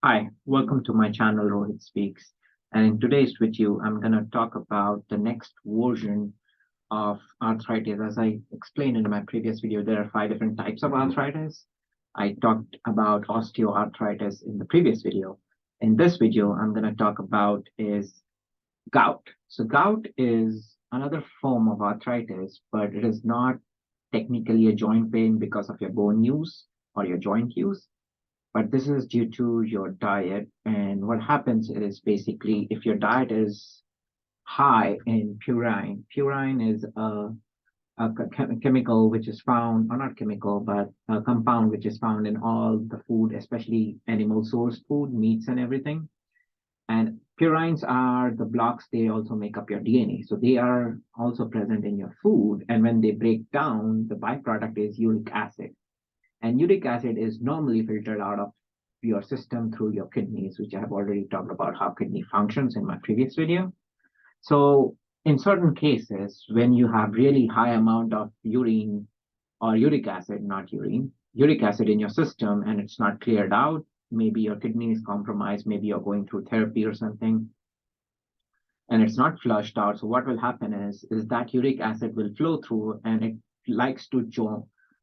Hi, welcome to my channel, Rohit Speaks. And in today's video, I'm going to talk about the next version of arthritis. As I explained in my previous video, there are five different types of arthritis. I talked about osteoarthritis in the previous video. In this video, I'm going to talk about is gout. So gout is another form of arthritis, but it is not technically a joint pain because of your bone use or your joint use, but this is due to your diet. And what happens is basically if your diet is high in purine, purine is a chemical which is found, or not chemical, but a compound which is found in all the food, especially animal source food, meats and everything. And purines are the blocks, they also make up your DNA. So they are also present in your food. And when they break down, the byproduct is uric acid. And uric acid is normally filtered out of your system through your kidneys, which I have already talked about how kidney functions in my previous video. So in certain cases, when you have really high amount of urine or uric acid, not urine, uric acid in your system and it's not cleared out, maybe your kidney is compromised, maybe you're going through therapy or something, and it's not flushed out. So what will happen is that uric acid will flow through and it likes to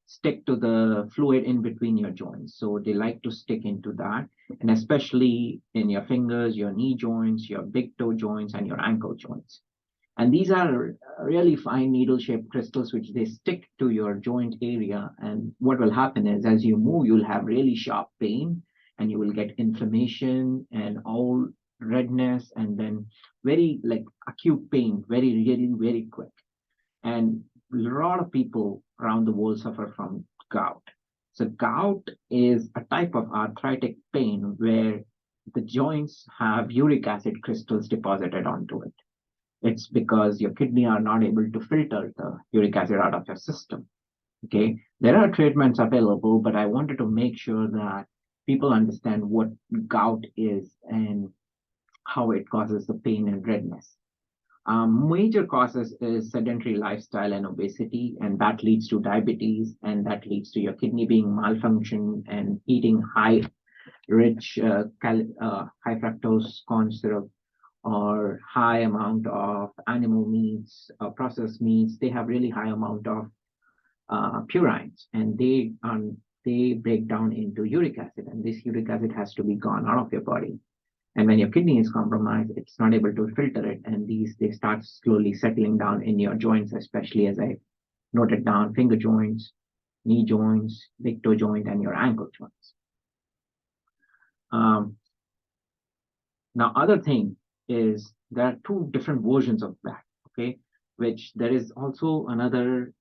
stick to the fluid in between your joints. So they like to stick into that, and especially in your fingers, your knee joints, your big toe joints, and your ankle joints. And these are really fine needle-shaped crystals which they stick to your joint area. And what will happen is as you move, you'll have really sharp pain and you will get inflammation and all redness and then very like acute pain, very, really, very quick. And a lot of people around the world suffer from gout. So gout is a type of arthritic pain where the joints have uric acid crystals deposited onto it. It's because your kidney are not able to filter the uric acid out of your system. Okay, there are treatments available, but I wanted to make sure that people understand what gout is and how it causes the pain and redness. Major causes is sedentary lifestyle and obesity, and that leads to diabetes, and that leads to your kidney being malfunction and eating high fructose corn syrup or high amount of animal meats, processed meats. They have really high amount of purines, and they break down into uric acid, and this uric acid has to be gone out of your body. And when your kidney is compromised, it's not able to filter it, and they start slowly settling down in your joints, especially as I noted down, finger joints, knee joints, big toe joint, and your ankle joints. Um, Now, other thing is there are two different versions of that, okay? Which there is also another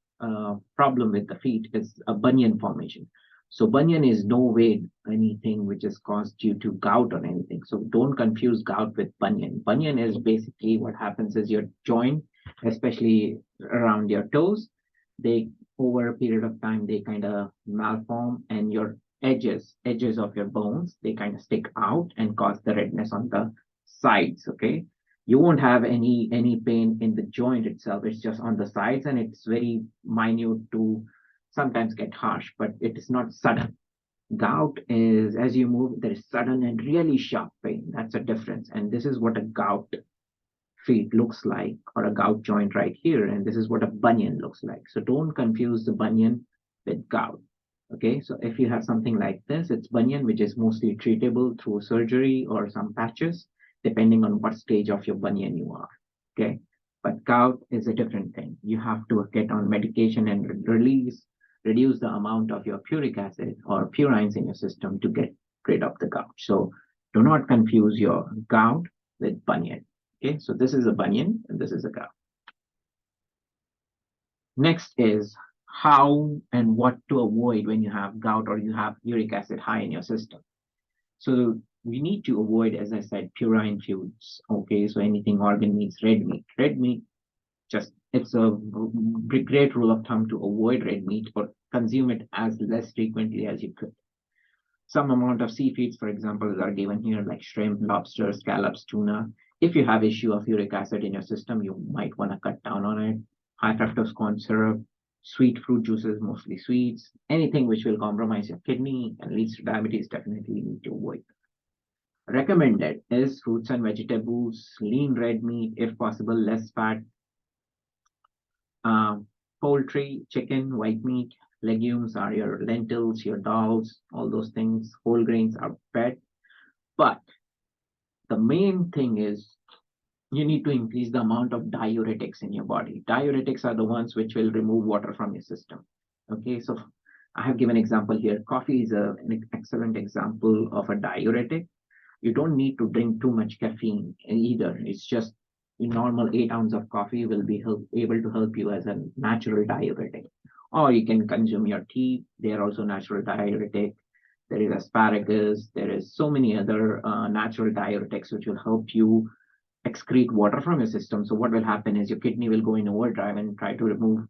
problem with the feet is a bunion formation. So bunion is no way anything which is caused due to gout or anything. So don't confuse gout with bunion. Bunion is basically what happens is your joint, especially around your toes, they over a period of time they kind of malform and your edges of your bones they kind of stick out and cause the redness on the sides. Okay, you won't have any pain in the joint itself, it's just on the sides and it's very minute to sometimes get harsh, but it is not sudden. Gout is as you move there is sudden and really sharp pain. That's a difference, and this is what a gout feet looks like, or a gout joint right here, and this is what a bunion looks like. So don't confuse the bunion with gout. Okay, so if you have something like this, it's bunion, which is mostly treatable through surgery or some patches, depending on what stage of your bunion you are. Okay, but gout is a different thing. You have to get on medication and reduce the amount of your uric acid or purines in your system to get rid of the gout. So do not confuse your gout with bunion. Okay, so this is a bunion and this is a gout. Next is how and what to avoid when you have gout or you have uric acid high in your system. So we need to avoid, as I said, purine foods. Okay, so anything organ meats, red meat. Red meat, just it's a great rule of thumb to avoid red meat or consume it as less frequently as you could. Some amount of seafood, for example, are given here, like shrimp, lobster, scallops, tuna. If you have issue of uric acid in your system, you might want to cut down on it. High fructose corn syrup, sweet fruit juices, mostly sweets, anything which will compromise your kidney and leads to diabetes, definitely need to avoid. Recommended is fruits and vegetables, lean red meat, if possible, less fat, uh, poultry, chicken, white meat, legumes are your lentils, your dals, all those things, whole grains are fed. But the main thing is you need to increase the amount of diuretics in your body. Diuretics are the ones which will remove water from your system. Okay, so I have given example here. Coffee is an excellent example of a diuretic. You don't need to drink too much caffeine either. It's just a normal 8 ounces of coffee will be able to help you as a natural diuretic. Or you can consume your tea. They are also natural diuretic. There is asparagus. There is so many other natural diuretics which will help you excrete water from your system. So what will happen is your kidney will go in overdrive and try to remove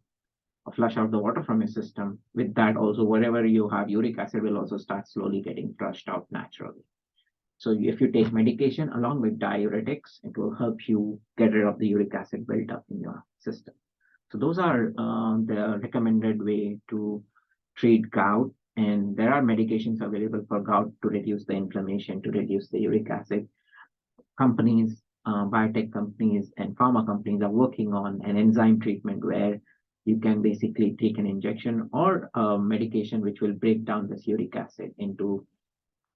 or flush out the water from your system. With that, also wherever you have uric acid will also start slowly getting flushed out naturally. So if you take medication along with diuretics, it will help you get rid of the uric acid built up in your system. So those are the recommended way to treat gout. And there are medications available for gout to reduce the inflammation, to reduce the uric acid. Companies, biotech companies and pharma companies are working on an enzyme treatment where you can basically take an injection or a medication which will break down this uric acid into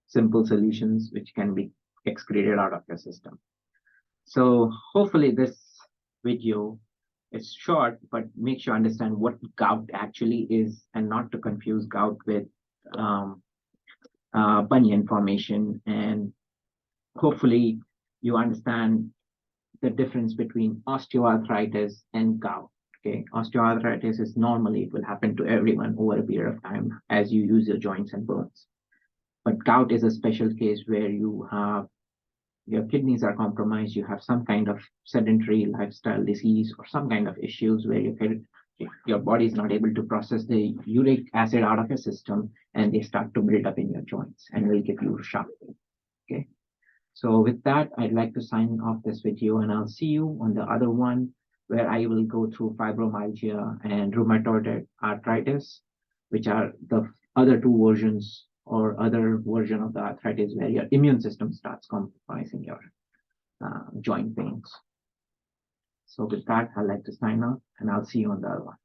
simple solutions which can be excreted out of your system. So hopefully this video is short, but makes you understand what gout actually is and not to confuse gout with um, bunion formation. And hopefully you understand the difference between osteoarthritis and gout. Okay, osteoarthritis is normally it will happen to everyone over a period of time as you use your joints and bones. But gout is a special case where you have your kidneys are compromised, you have some kind of sedentary lifestyle disease or some kind of issues where your body is not able to process the uric acid out of your system and they start to build up in your joints and will give you sharp pain. Okay. So with that, I'd like to sign off this video and I'll see you on the other one where I will go through fibromyalgia and rheumatoid arthritis, which are the other two versions or other version of the arthritis where your immune system starts compromising your joint pains. So with that, I'd like to sign off and I'll see you on the other one.